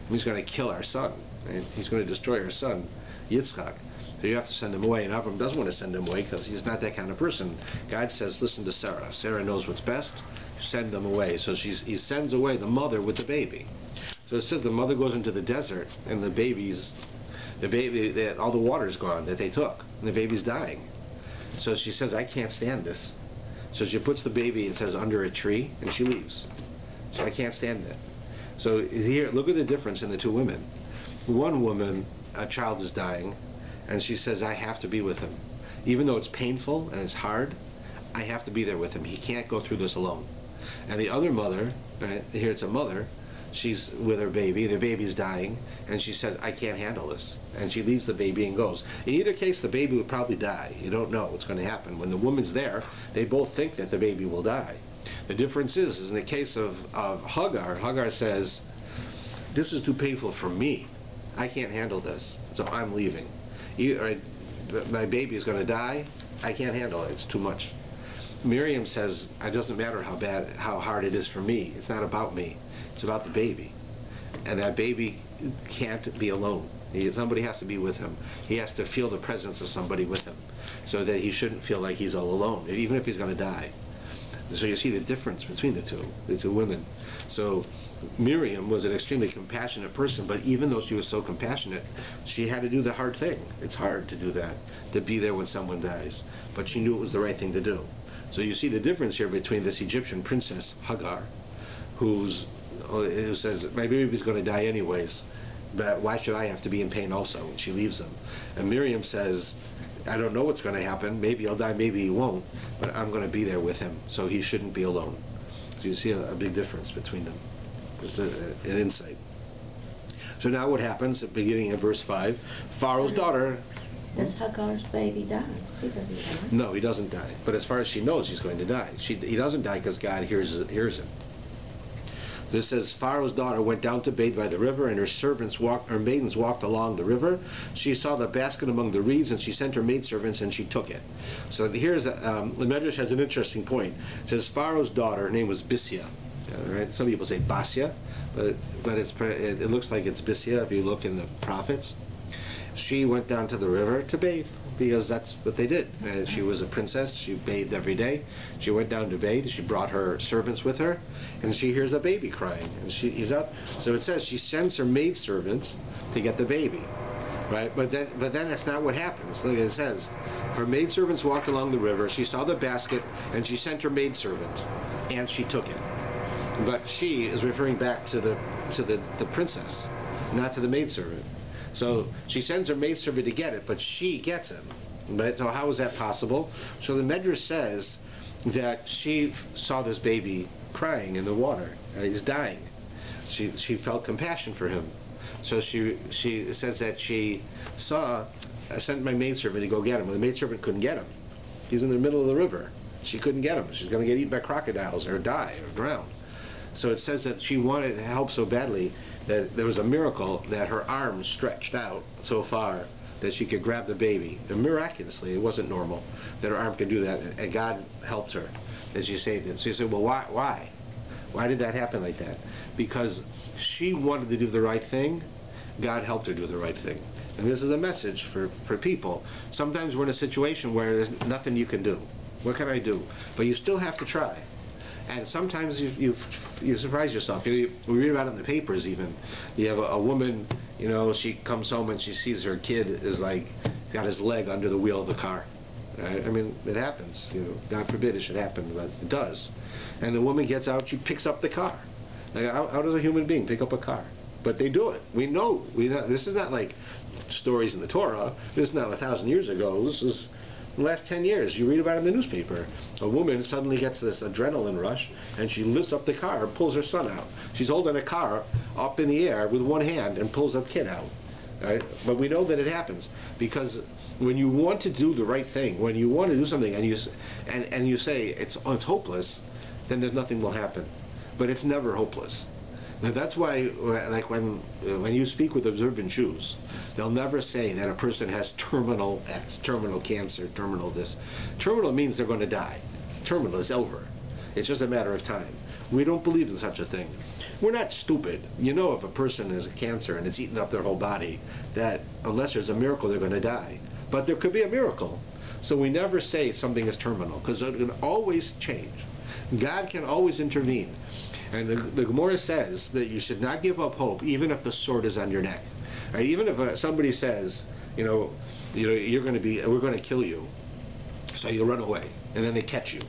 He's going to kill our son. Right? He's going to destroy our son, Yitzchak. So you have to send him away. And Avram doesn't want to send him away because he's not that kind of person. God says, listen to Sarah. Sarah knows what's best. Send them away. So he sends away the mother with the baby. So it says the mother goes into the desert, and the baby, all the water's gone that they took, and the baby's dying. So she says, I can't stand this. So she puts the baby, it says, under a tree, and she leaves. So I can't stand it. So here, look at the difference in the two women. One woman, a child is dying, and she says, I have to be with him. Even though it's painful and it's hard, I have to be there with him. He can't go through this alone. And the other mother, right, here it's a mother, she's with her baby, the baby's dying, and she says, I can't handle this. And she leaves the baby and goes. In either case, the baby would probably die. You don't know what's going to happen. When the woman's there, they both think that the baby will die. The difference is in the case of Hagar, Hagar says, this is too painful for me. I can't handle this, so I'm leaving. My baby is going to die. I can't handle it. It's too much. Miriam says, it doesn't matter how hard it is for me. It's not about me. It's about the baby. And that baby can't be alone. Somebody has to be with him. He has to feel the presence of somebody with him so that he shouldn't feel like he's all alone, even if he's going to die. So you see the difference between the two women. So Miriam was an extremely compassionate person, but even though she was so compassionate, she had to do the hard thing. It's hard to do that, to be there when someone dies. But she knew it was the right thing to do. So you see the difference here between this Egyptian princess, Hagar, who says, my baby's going to die anyways, but why should I have to be in pain also? And she leaves him. And Miriam says, I don't know what's going to happen. Maybe he'll die, maybe he won't, but I'm going to be there with him, so he shouldn't be alone. So you see a big difference between them. Just an insight. So now what happens, at the beginning of verse 5, Pharaoh's daughter... Does Hagar's baby die? He doesn't die. No, he doesn't die. But as far as she knows, he's going to die. He doesn't die because God hears him. So it says, Pharaoh's daughter went down to bathe by the river, and her maidens walked along the river. She saw the basket among the reeds, and she sent her maidservants, and she took it. So here's the Medrash has an interesting point. It says Pharaoh's daughter, her name was Bisya. Right? Some people say Basya, but it looks like it's Bisya if you look in the prophets. She went down to the river to bathe because that's what they did. She was a princess. She bathed every day. She went down to bathe. She brought her servants with her, and she hears a baby crying. And he's up. So it says she sends her maidservants to get the baby, right? But then that's not what happens. Look, it says her maidservants walked along the river. She saw the basket, and she sent her maidservant, and she took it. But she is referring back to the princess, not to the maidservant. So she sends her maidservant to get it, but she gets it. But so how is that possible? So the Medrash says that she saw this baby crying in the water, and he's dying. She felt compassion for him. So she says that she I sent my maidservant to go get him. Well, the maidservant couldn't get him. He's in the middle of the river. She couldn't get him. She's going to get eaten by crocodiles or die or drown. So it says that she wanted help so badly that there was a miracle that her arms stretched out so far that she could grab the baby. And miraculously, it wasn't normal that her arm could do that, and God helped her as she saved it. So you say, well, why? Why did that happen like that? Because she wanted to do the right thing. God helped her do the right thing. And this is a message for people. Sometimes we're in a situation where there's nothing you can do. What can I do? But you still have to try. And sometimes you surprise yourself. We read about it in the papers even. You have a woman, she comes home and she sees her kid is got his leg under the wheel of the car. I mean, it happens. God forbid it should happen, but it does. And the woman gets out, she picks up the car. How does a human being pick up a car? But they do it. We know. This is not like stories in the Torah. This is not 1,000 years ago. This is the last 10 years. You read about it in the newspaper. A woman suddenly gets this adrenaline rush, and she lifts up the car and pulls her son out. She's holding a car up in the air with one hand and pulls a kid out. Right? But we know that it happens because when you want to do the right thing, when you want to do something and you say it's hopeless, then there's nothing will happen. But it's never hopeless. Now that's why, like when you speak with observant Jews, they'll never say that a person has terminal X, terminal cancer, terminal this. Terminal means they're going to die. Terminal is over. It's just a matter of time. We don't believe in such a thing. We're not stupid. You know, if a person has a cancer and it's eaten up their whole body, that unless there's a miracle, they're going to die. But there could be a miracle. So we never say something is terminal, because it can always change. God can always intervene. And the Gemara says that you should not give up hope, even if the sword is on your neck. Right? Even if somebody says, we're going to kill you, so you run away, and then they catch you.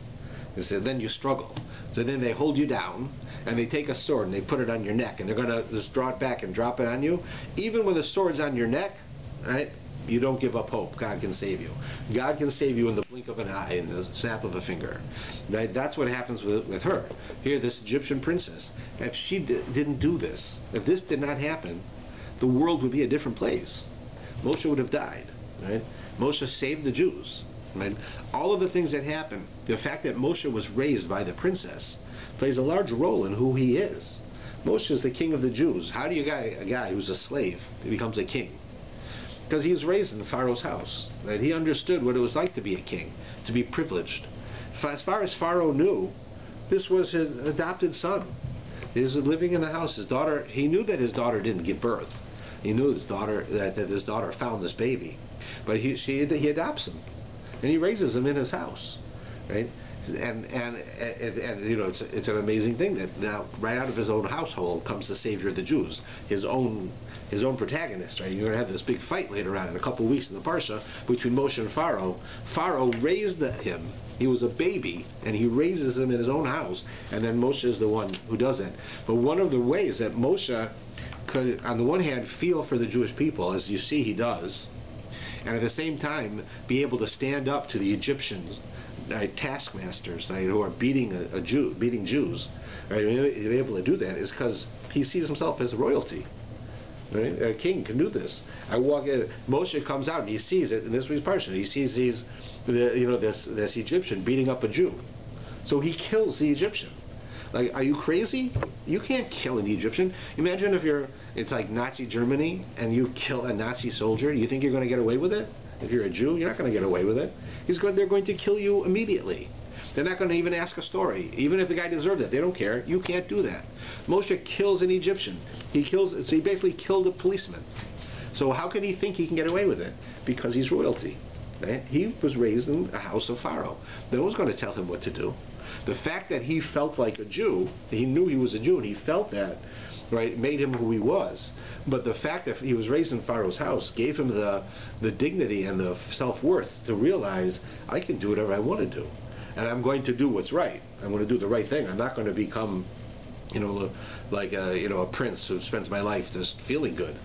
And so then you struggle. So then they hold you down, and they take a sword and they put it on your neck, and they're going to just draw it back and drop it on you. Even when the sword's on your neck, right? You don't give up hope. God can save you. God can save you in the blink of an eye, in the snap of a finger. That's what happens with her. Here, this Egyptian princess, if she didn't do this, if this did not happen, the world would be a different place. Moshe would have died. Right? Moshe saved the Jews. Right? All of the things that happened, the fact that Moshe was raised by the princess, plays a large role in who he is. Moshe is the king of the Jews. How do you get a guy who's a slave who becomes a king? Because he was raised in Pharaoh's house. Right? He understood what it was like to be a king, to be privileged. As far as Pharaoh knew, this was his adopted son. He was living in the house. His daughter, he knew that his daughter didn't give birth. He knew that his daughter found this baby. But he adopts him. And he raises him in his house. Right? And it's an amazing thing that now right out of his own household comes the savior of the Jews, his own protagonist. Right, you're going to have this big fight later on in a couple of weeks in the PARSHA between Moshe and Pharaoh. Pharaoh raised him. He was a baby, and he raises him in his own house, and then Moshe is the one who does it. But one of the ways that Moshe could, on the one hand, feel for the Jewish people, as you see he does, and at the same time be able to stand up to the Egyptians. Taskmasters who are beating Jews, right? Being able to do that is because he sees himself as royalty. Right? A king can do this. Moshe comes out and he sees it in this week's parsha. He sees this Egyptian beating up a Jew, so he kills the Egyptian. Like, are you crazy? You can't kill an Egyptian. Imagine if it's like Nazi Germany and you kill a Nazi soldier. You think you're going to get away with it? If you're a Jew, you're not going to get away with it. They're going to kill you immediately. They're not going to even ask a story. Even if the guy deserved it, they don't care. You can't do that. Moshe kills an Egyptian. He basically killed a policeman. So how can he think he can get away with it? Because he's royalty. Right? He was raised in a house of Pharaoh. No one's going to tell him what to do. The fact that he felt like a Jew, he knew he was a Jew and he felt that, right, made him who he was. But the fact that he was raised in Pharaoh's house gave him the dignity and the self-worth to realize, I can do whatever I want to do. And I'm going to do what's right. I'm going to do the right thing. I'm not going to become, like a prince who spends my life just feeling good.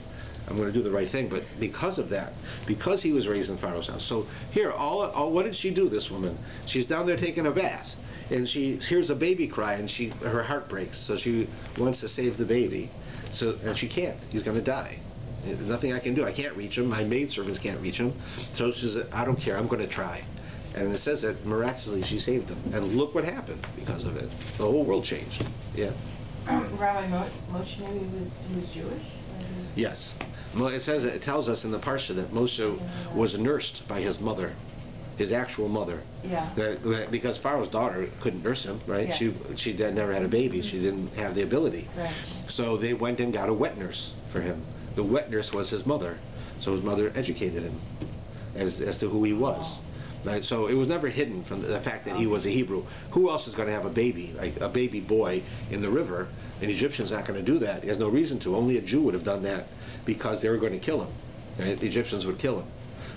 I'm going to do the right thing. But because of that, because he was raised in Pharaoh's house. So here, what did she do, this woman? She's down there taking a bath. And she hears a baby cry, and her heart breaks. So she wants to save the baby, and she can't. He's going to die. There's nothing I can do. I can't reach him. My maidservants can't reach him. So she says, I don't care. I'm going to try. And it says that miraculously she saved him. And look what happened because of it. The whole world changed. Yeah. Rabbi, Moshe knew he was Jewish? Yes. It tells us in the Parsha that Moshe was nursed by his mother. His actual mother. Yeah. Because Pharaoh's daughter couldn't nurse him, right? Yeah. She never had a baby. She didn't have the ability. Right. So they went and got a wet nurse for him. The wet nurse was his mother. So his mother educated him as to who he was. Right? So it was never hidden from the fact that he was a Hebrew. Who else is going to have a baby, like a baby boy in the river? An Egyptian's not going to do that. He has no reason to. Only a Jew would have done that because they were going to kill him. Right? The Egyptians would kill him.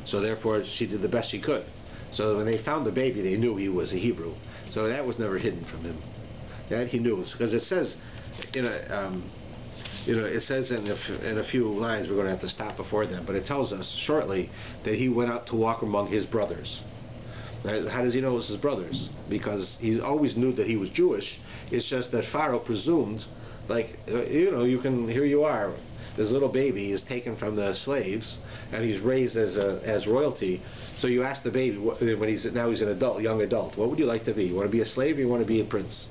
So therefore she did the best she could. So when they found the baby, they knew he was a Hebrew. So that was never hidden from him. That he knew, because it says, it says in a few lines, we're going to have to stop before them, but it tells us shortly that he went out to walk among his brothers. Right? How does he know it was his brothers? Because he always knew that he was Jewish. It's just that Pharaoh presumed, like, here you are, this little baby is taken from the slaves, and he's raised as royalty. So you ask the baby, when he's an adult, young adult, what would you like to be? You want to be a slave or you want to be a prince?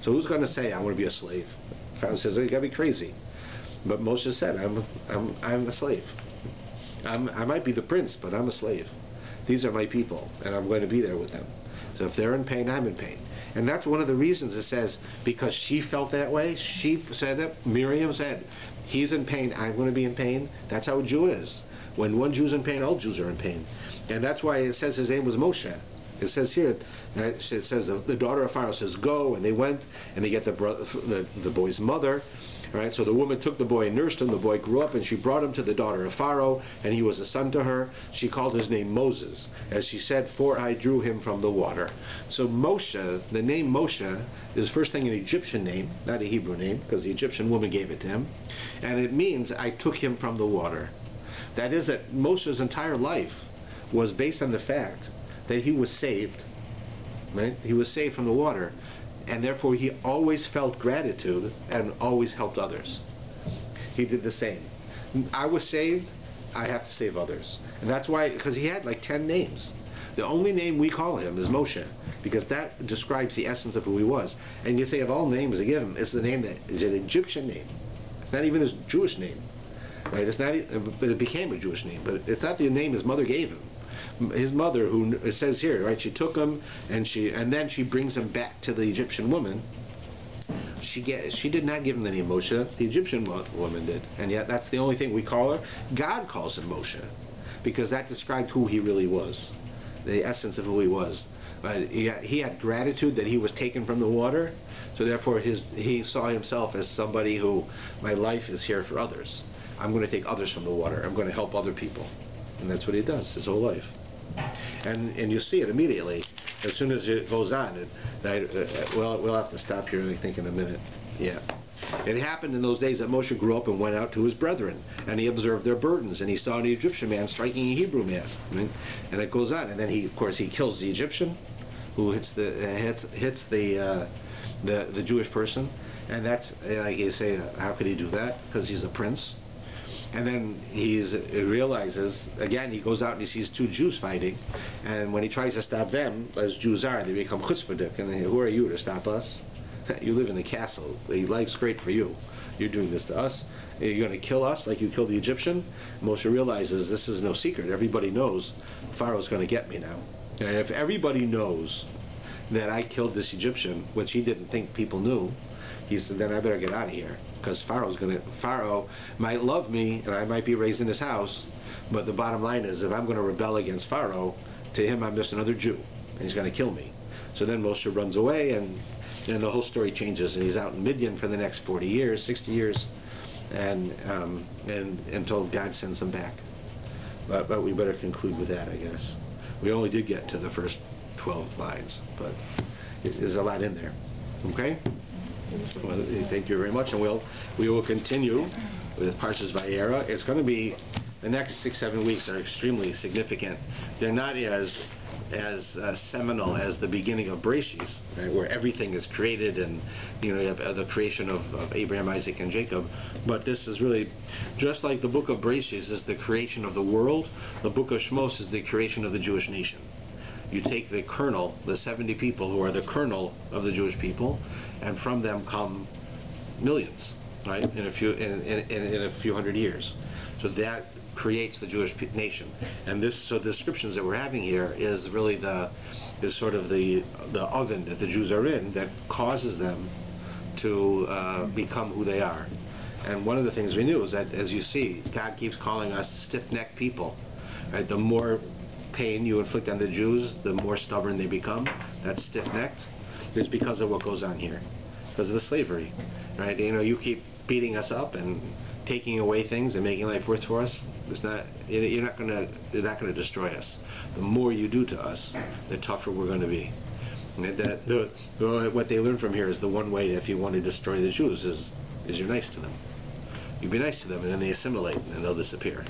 So who's going to say, I want to be a slave? Pharaoh says, oh, you got to be crazy. But Moshe said, I'm a slave. I might be the prince, but I'm a slave. These are my people, and I'm going to be there with them. So if they're in pain, I'm in pain. And that's one of the reasons it says, because she felt that way, she said that, Miriam said, he's in pain, I'm going to be in pain. That's how a Jew is. When one Jew's in pain, all Jews are in pain. And that's why it says his name was Moshe. It says here, it says the daughter of Pharaoh says, go, and they went, and they get the boy's mother. Right? So the woman took the boy and nursed him. The boy grew up, and she brought him to the daughter of Pharaoh, and he was a son to her. She called his name Moses, as she said, for I drew him from the water. So Moshe, the name Moshe, is first thing an Egyptian name, not a Hebrew name, because the Egyptian woman gave it to him. And it means I took him from the water. That is that Moshe's entire life was based on the fact that he was saved. Right? He was saved from the water. And therefore he always felt gratitude and always helped others. He did the same. I was saved, I have to save others. And that's why, because he had like 10 names. The only name we call him is Moshe, because that describes the essence of who he was. And you say of all names they give him, it's the name that is an Egyptian name. It's not even his Jewish name. Right? It's not, but it became a Jewish name. But it's not the name his mother gave him. His mother, who it says here, right? She took him, and then she brings him back to the Egyptian woman. She did not give him the name Moshe. The Egyptian woman did, and yet that's the only thing we call her. God calls him Moshe, because that described who he really was, the essence of who he was. But he had gratitude that he was taken from the water, so therefore he saw himself as somebody who, my life is here for others. I'm going to take others from the water. I'm going to help other people. And that's what he does his whole life. And you see it immediately as soon as it goes on. We'll have to stop here, I think, in a minute. Yeah. It happened in those days that Moshe grew up and went out to his brethren, and he observed their burdens, and he saw an Egyptian man striking a Hebrew man. Right? And it goes on. And then he kills the Egyptian, who hits the Jewish person. And that's, like you say, how could he do that? Because he's a prince. And then he realizes, again, he goes out and he sees two Jews fighting, and when he tries to stop them, as Jews are, they become chutzpahdik, and they say, who are you to stop us? You live in the castle. Life's great for you. You're doing this to us. You're going to kill us like you killed the Egyptian? Moshe realizes this is no secret. Everybody knows Pharaoh's going to get me now. And if everybody knows that I killed this Egyptian, which he didn't think people knew, he said, then I better get out of here, because Pharaoh might love me and I might be raised in his house, but the bottom line is, if I'm going to rebel against Pharaoh, to him I'm just another Jew and he's going to kill me. So then Moshe runs away, and then the whole story changes, and he's out in Midian for the next 40 years, 60 years, and until God sends him back. But we better conclude with that, I guess. We only did get to the first 12 lines, but there's a lot in there. Okay? Well, thank you very much, and we will continue with Parshas Vayera. It's going to be, the next 6-7 weeks are extremely significant. They're not as seminal as the beginning of Bereshis, right, where everything is created, and you have the creation of Abraham, Isaac, and Jacob. But this is really just like the book of Bereshis is the creation of the world. The book of SHMOS is the creation of the Jewish nation. You take the kernel, the 70 people who are the kernel of the Jewish people, and from them come millions, right? In a few hundred years. So that creates the Jewish nation. And so the descriptions that we're having here is really is sort of the oven that the Jews are in that causes them to become who they are. And one of the things we knew is that, as you see, God keeps calling us stiff-necked people. Right? The more pain you inflict on the Jews, the more stubborn they become. That's stiff-necked. It's because of what goes on here, because of the slavery, right? You keep beating us up and taking away things and making life worse for us. You're not going to destroy us. The more you do to us, the tougher we're going to be. And what they learn from here is the one way, if you want to destroy the Jews, is you're nice to them. You be nice to them, and then they assimilate, and they'll disappear.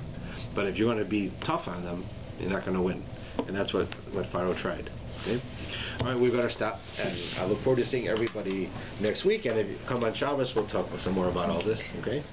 But if you want to be tough on them, you're not going to win. And that's what Pharaoh tried. Okay? All right, we better stop, and I look forward to seeing everybody next week. And if you come on Shabbos, we'll talk some more about all this. Okay?